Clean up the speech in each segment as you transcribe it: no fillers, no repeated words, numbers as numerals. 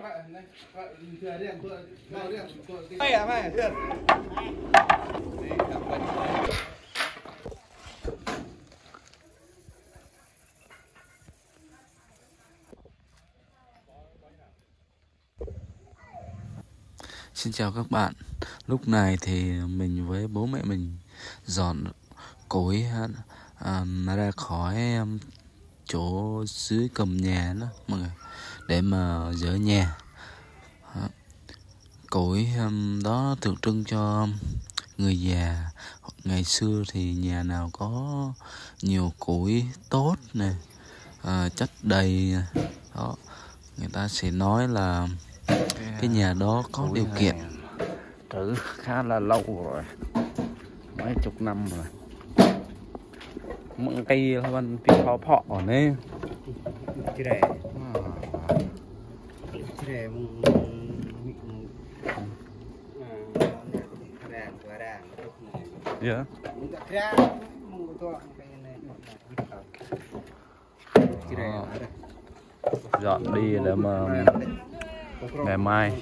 Xin chào các bạn. Lúc này thì mình với bố mẹ mình dọn cối ra khỏi chỗ dưới cầm nhà đó mọi người, để mà dỡ nhà. Cối đó tượng trưng cho người già. Ngày xưa thì nhà nào có nhiều củi tốt nè, chất đầy đó, người ta sẽ nói là cái nhà đó có điều kiện. Trữ khá là lâu rồi, mấy chục năm rồi. Măng cây vẫn bị phọ ở đây. Cái dọn đi để mà ngày mai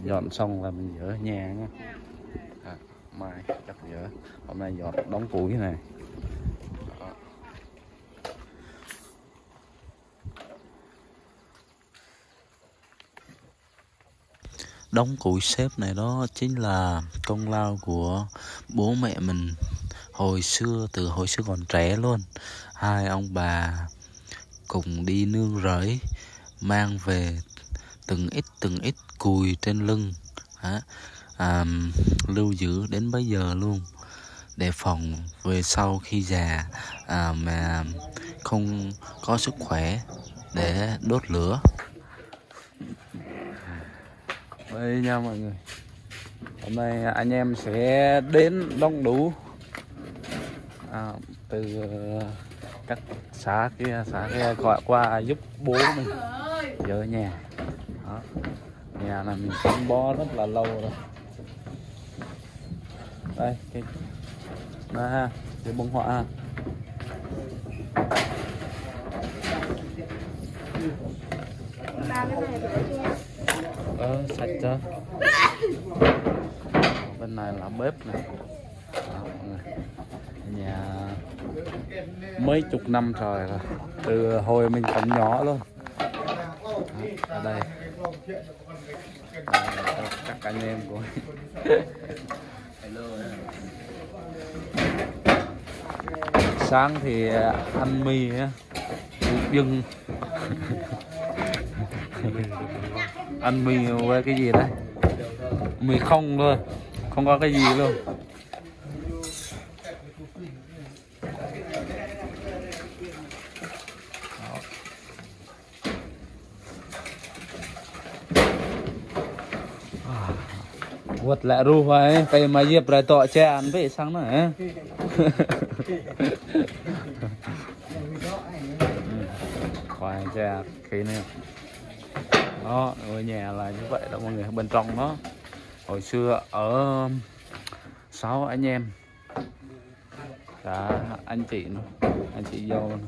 dọn xong là mình dỡ nhà nha. Mai chắc dỡ, hôm nay dọn đóng củi này. Đống củi xếp này đó chính là công lao của bố mẹ mình hồi xưa, từ hồi xưa còn trẻ luôn. Hai ông bà cùng đi nương rẫy, mang về từng ít cùi trên lưng, lưu giữ đến bây giờ luôn, để phòng về sau khi già mà không có sức khỏe để đốt lửa. Đây nha mọi người, hôm nay anh em sẽ đến đông đủ từ các xã kia gọi qua giúp bố mình dỡ nhà. Đó. Nhà này mình gắn bó rất là lâu rồi. Đây cái bông họa sạch chưa. Bên này là bếp này. Nhà mấy chục năm rồi, từ hồi mình còn nhỏ luôn. Ở đây các anh em của sáng thì ăn mì á, dưng ăn mì với cái gì đấy, mì không thôi, không có cái gì luôn. Vượt lại ru vậy, cây mà dịp rồi tọa che ăn vậy sáng nữa. Khoai che khí này. Đó, ngôi nhà là như vậy đó mọi người. Bên trong đó hồi xưa ở 6 anh em, cả anh chị nữa, anh chị dâu nữa.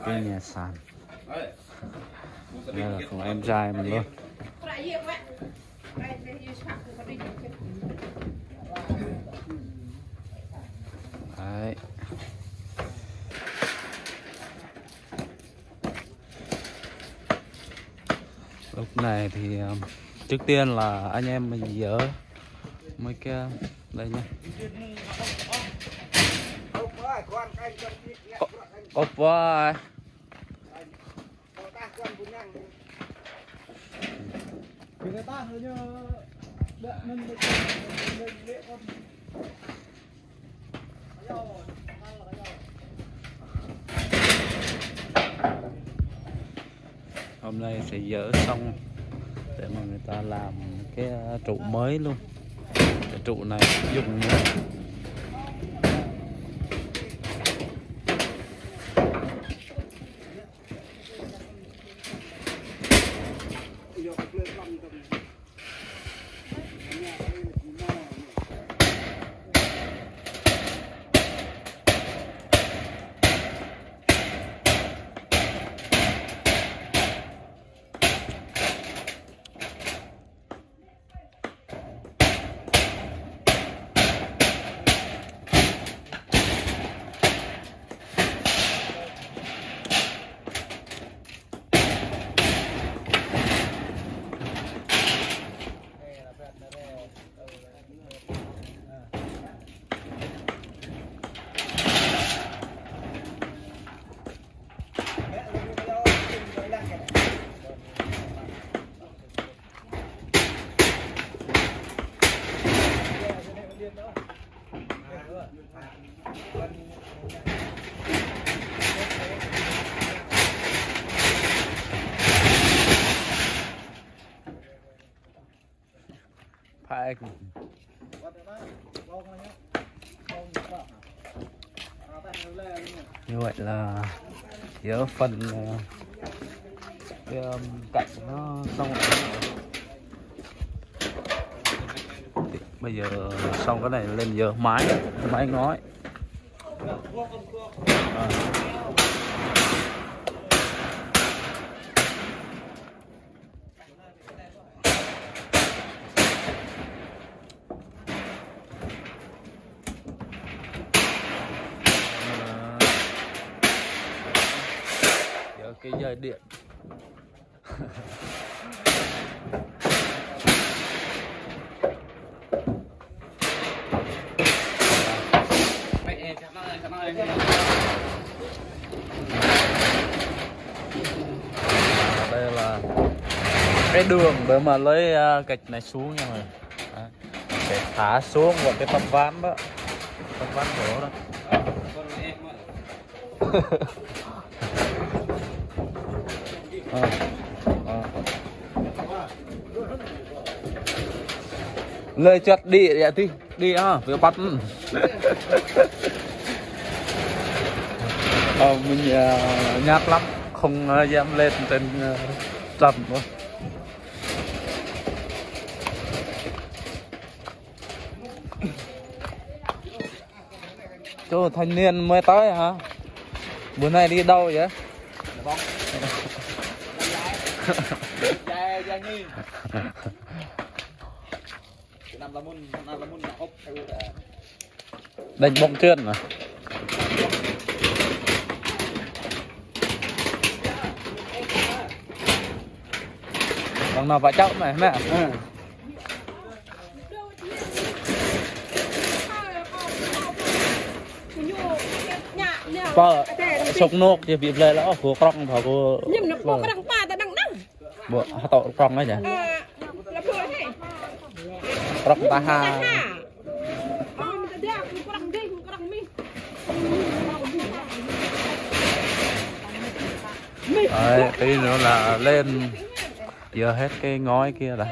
Cái nhà sàn. Đây là của em trai mình luôn. Đấy. Lúc này thì trước tiên là anh em mình dỡ mấy cái đây nha. Ốp ơi. Hôm nay sẽ dỡ xong để mà người ta làm cái trụ mới luôn. Cái trụ này dùng nữa. anh. Như vậy là giữa phần cái cạnh nó xong rồi. Bây giờ xong cái này lên giờ mái ngói. Giờ cái dây điện. Đây là cái đường để mà lấy gạch này xuống nha mọi người. Để thả xuống vào cái tấm ván đó, tấm ván gỗ đó. Lời chặt đi vậy thì đi ha, việc bắt. Mình nhát lắm, không dám lên trên trần nữa. Chỗ thanh niên mới tới hả? Bữa nay đi đâu vậy? Đánh bóng trơn mà. Bằng nào phải cháu mày mẹ. Bơ sốc nốt thì bị lên là của con thảo của nhưng nó có đằng ba ta đằng đằng bộ tàu con ấy nhỉ con ta ha đấy, tí nữa là lên giờ hết cái ngói kia rồi.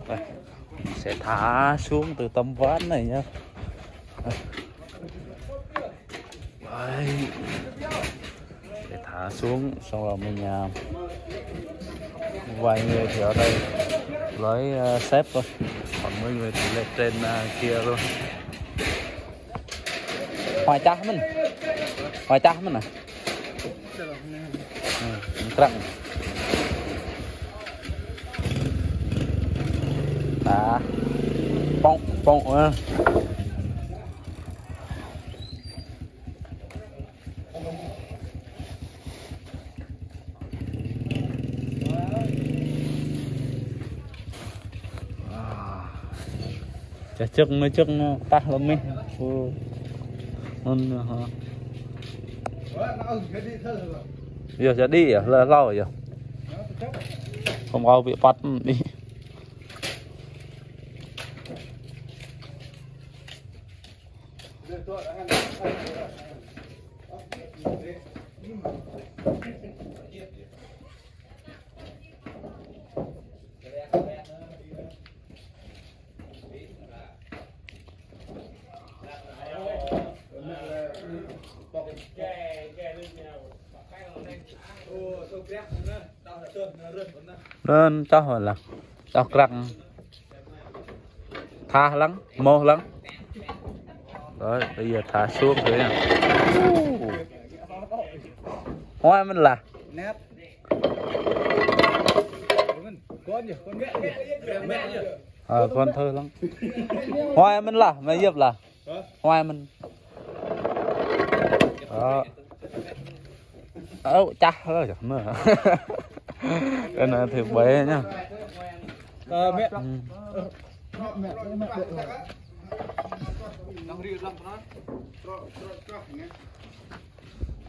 Đây, sẽ thả xuống từ tấm ván này nhá. Đây. Để thả xuống xong rồi mình vài người thì ở đây lấy xếp thôi, còn mấy người thì lên trên kia luôn. Hoài chắc mình à căng đã bông chả chừng mấy chừng tắt lắm mấy giờ sẽ đi à là lâu rồi không có bị bắt đi. Nên cho hồi là cho răng tha lắm mô lắm rồi bây giờ thả xuống thế nào hoa mình là con thơ lắm hoa mình là mày dập là hoa mình chắc rồi nữa cái này thì bé nhá mẹ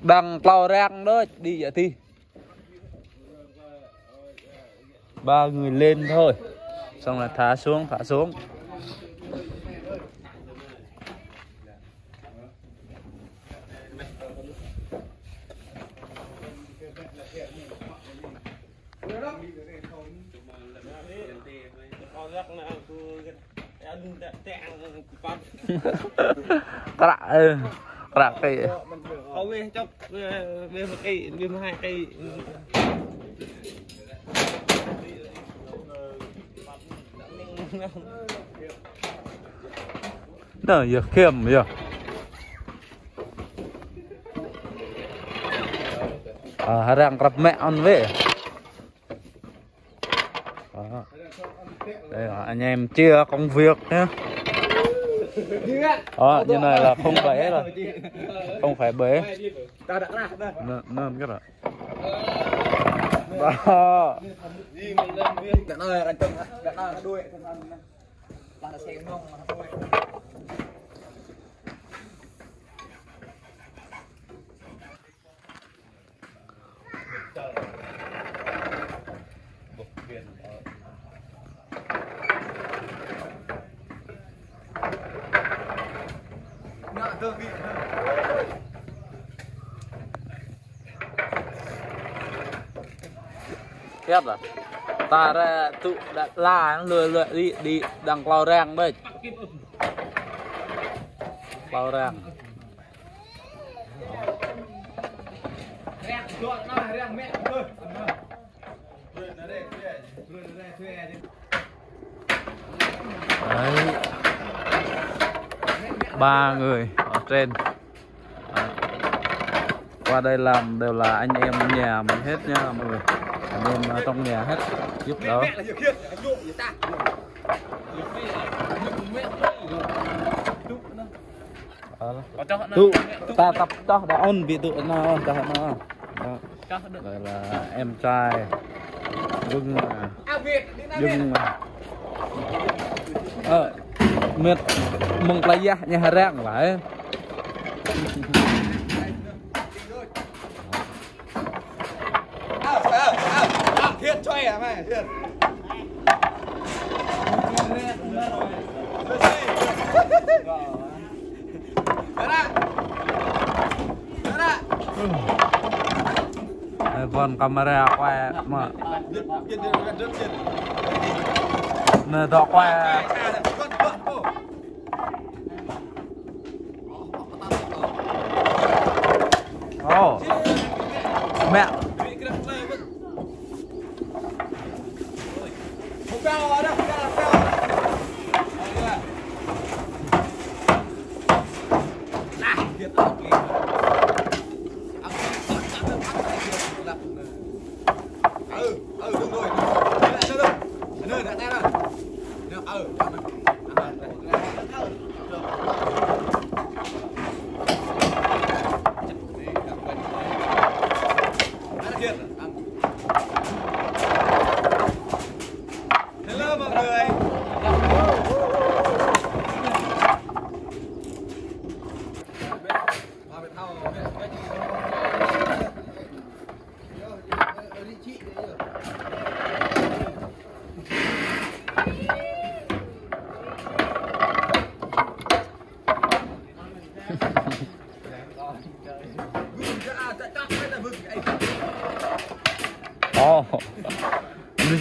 đằng tàu rang đó đi vậy thì ba người lên thôi, xong là thả xuống Rạ cây không nghe chọc về một cây về một hai cây nở giờ khiêm giờ harang rập mẹ on về. Đây là anh em chia công việc nhé. Như này là không bể rồi, không phải bể nên cái rồi đó. Hết rồi, ta ra tụ đã la lừa đi đằng lao rang đây, lao rang đấy, 3 người ở trên. Đấy. Qua đây làm đều là anh em nhà mình hết nha mọi người, anh em trong nhà hết giúp đỡ. Tụ ta tập cho đã ôn bị tụ nó cho nó. Đây là em trai Dưng mệt mong playa nhà rang lại. Thiệt cho em mày thiệt. Còn camera quay mà nè đó quay mẹ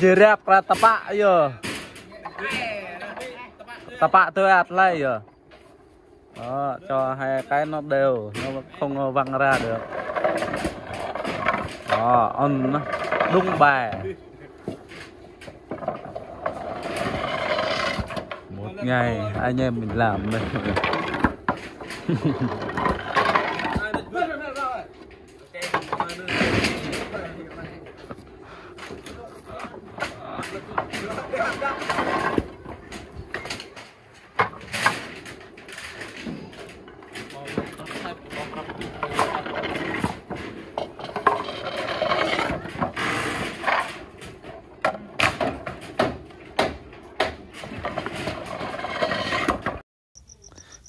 direct ra tapak giờ tapak tôi ạt lại giờ đó, cho hai cái nó đều, nó không văng ra được đó, on đúng bài. Một ngày anh em mình làm đây.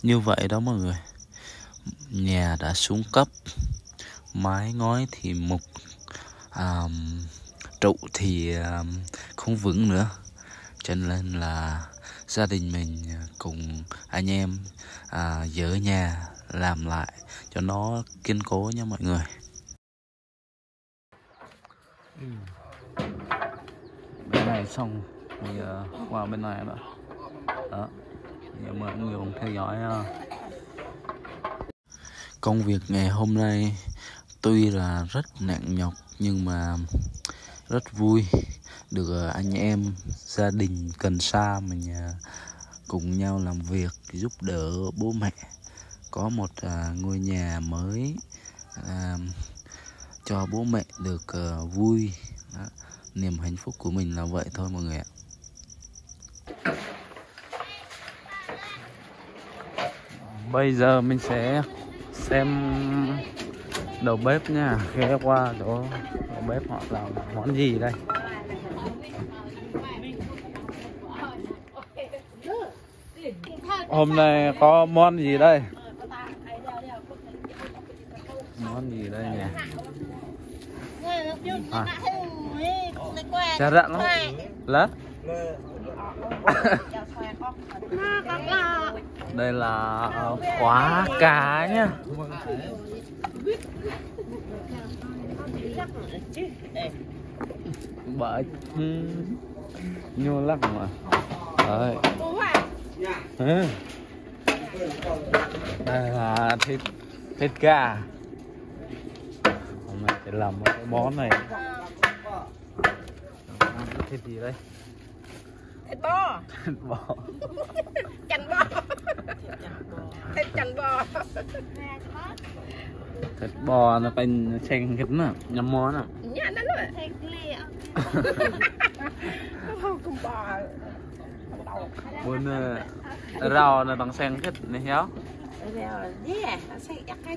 Như vậy đó mọi người, nhà đã xuống cấp, mái ngói thì mục, trụ thì không vững nữa, cho nên là gia đình mình cùng anh em dỡ nhà làm lại cho nó kiên cố nha mọi người. Bên này xong bây giờ qua bên này đó. Đó, giờ mọi người cùng theo dõi. Công việc ngày hôm nay tuy là rất nặng nhọc nhưng mà rất vui, được anh em gia đình gần xa mình cùng nhau làm việc giúp đỡ bố mẹ có một ngôi nhà mới cho bố mẹ được vui. Đó, niềm hạnh phúc của mình là vậy thôi mọi người ạ. Bây giờ mình sẽ xem đầu bếp nha, ghé qua chỗ đầu bếp họ làm món gì đây. Hôm nay có món gì đây? Món gì đây nhỉ? Chả rặn lắm. Lá? Đây là khóa cá nhá. Bởi nhô lắc mà. Đấy. Đây là thịt gà. Hôm nay sẽ làm một cái món này. Thịt gì đây? Thịt bò. Thịt bò. Chanh bò. Thịt chanh bò. Thịt bò nóเป็นเชงคิดน่ะยำม้อนอ่ะ Nhà nó rồi. Thịt lẹ. Không bò. บนเราเนี่ยต้องเชงคิดนี่เหรอ Rồi, yeah, nó sẽ chắc cái.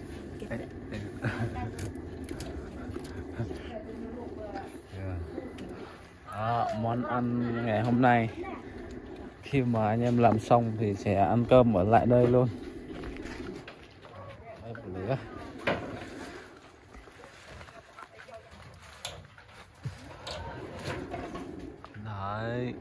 Món ăn ngày hôm nay khi mà anh em làm xong thì sẽ ăn cơm ở lại đây luôn. Đây, lửa. Đấy.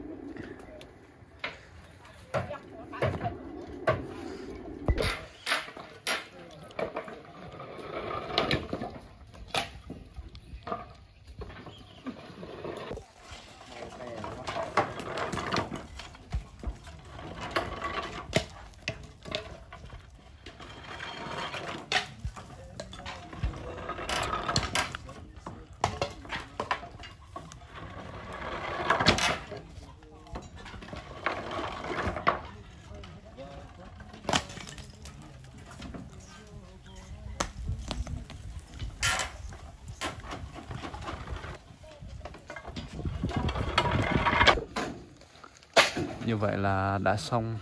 Như vậy là đã xong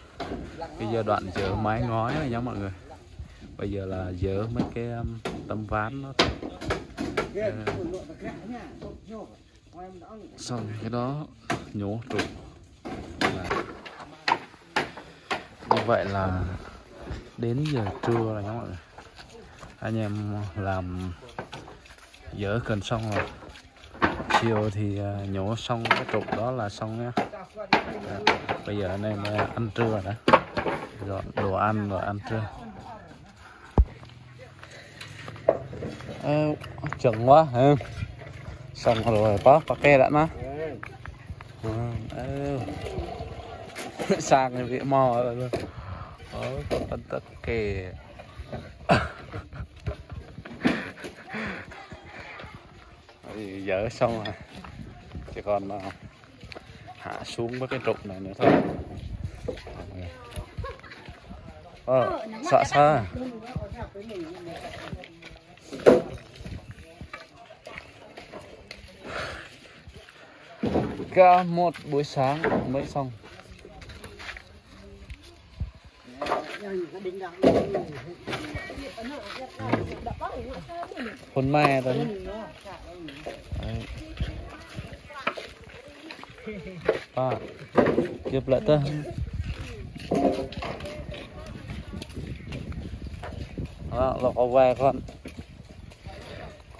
cái giai đoạn dỡ mái ngói rồi nha mọi người. Bây giờ là dỡ mấy cái tấm ván nó. Xong cái đó nhổ trụ. Như vậy là đến giờ trưa rồi nha mọi người. Anh em làm dỡ gần xong rồi. Chiều thì nhổ xong cái trụ đó là xong nhá. Bây giờ anh em ăn trưa rồi đó. Dọn đồ ăn rồi ăn trưa. Chừng quá hả? Xong rồi pakai đã nó. Sang cái vị mò rồi. Còn tất kề. Dỡ xong rồi. Chỉ còn hạ xuống với cái trục này nữa thôi. Sợ sao? Cả một buổi sáng mới xong. Hôm mai rồi. Chụp lại tơ. Đó, lọc vào về con.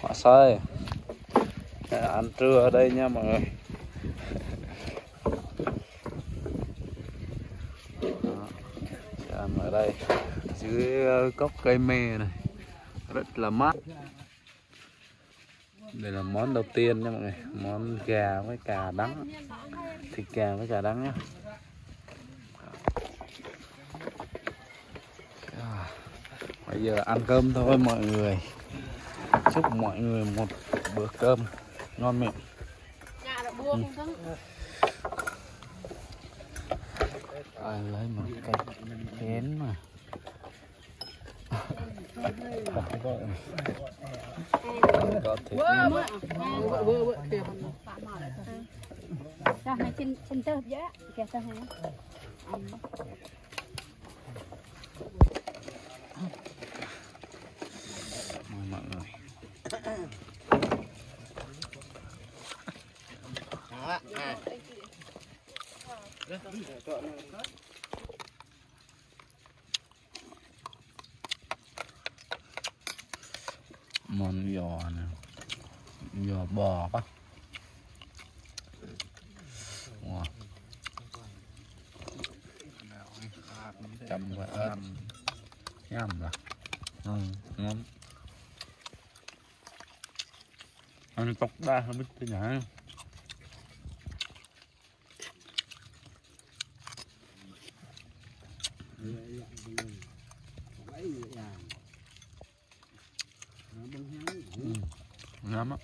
Họ sơi. Ăn trưa ở đây nha mọi người. đây dưới gốc cây me này, rất là mát. Đây là món đầu tiên nha mọi người, món gà với cà đắng, thịt gà với cà đắng nhé. Bây giờ ăn cơm thôi mọi người. Chúc mọi người một bữa cơm ngon miệng. Lấy một cái chén mà. Có thịt. Rồi này xin tơ dễ kìa tơ này. Mời mọi người. Món giò nè, giò bò quá. Wow. Chấm và ớt nhắm là ngon. Ăn tóc đa không biết thế nào. Ngon á,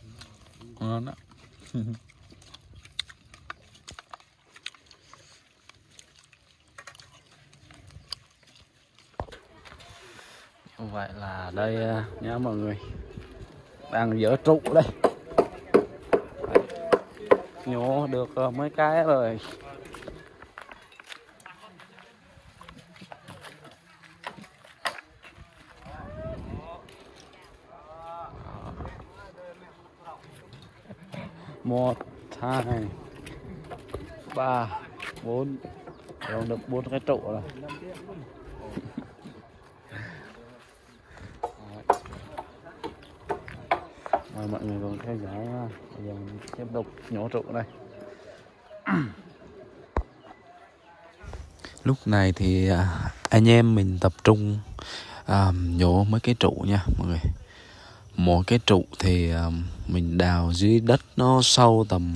ngon á. Vậy là đây nhá mọi người, đang dỡ trụ đây, nhổ được mấy cái rồi. Một, hai, ba, bốn, còn được 4 cái trụ rồi. Mời mọi người cùng theo dõi nha. Bây giờ mình tiếp tục nhổ trụ đây. Lúc này thì anh em mình tập trung nhổ mấy cái trụ nha mọi người. Một cái trụ thì mình đào dưới đất nó sâu tầm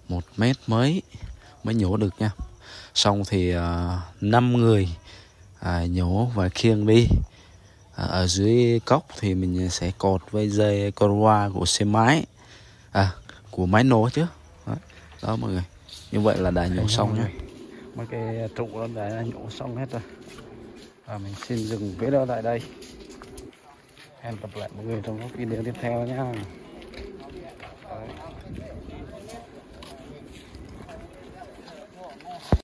1 mét mới nhổ được nha. Xong thì 5 người nhổ và khiêng đi. Ở dưới cốc thì mình sẽ cột với dây con loa của xe máy, của máy nổ chứ. Đó mọi người, như vậy là đã nhổ xong nha. Mấy cái trụ đó đã nhổ xong hết rồi. Mình xin dừng video tại đây. Hẹn gặp lại mọi người trong các video tiếp theo nha.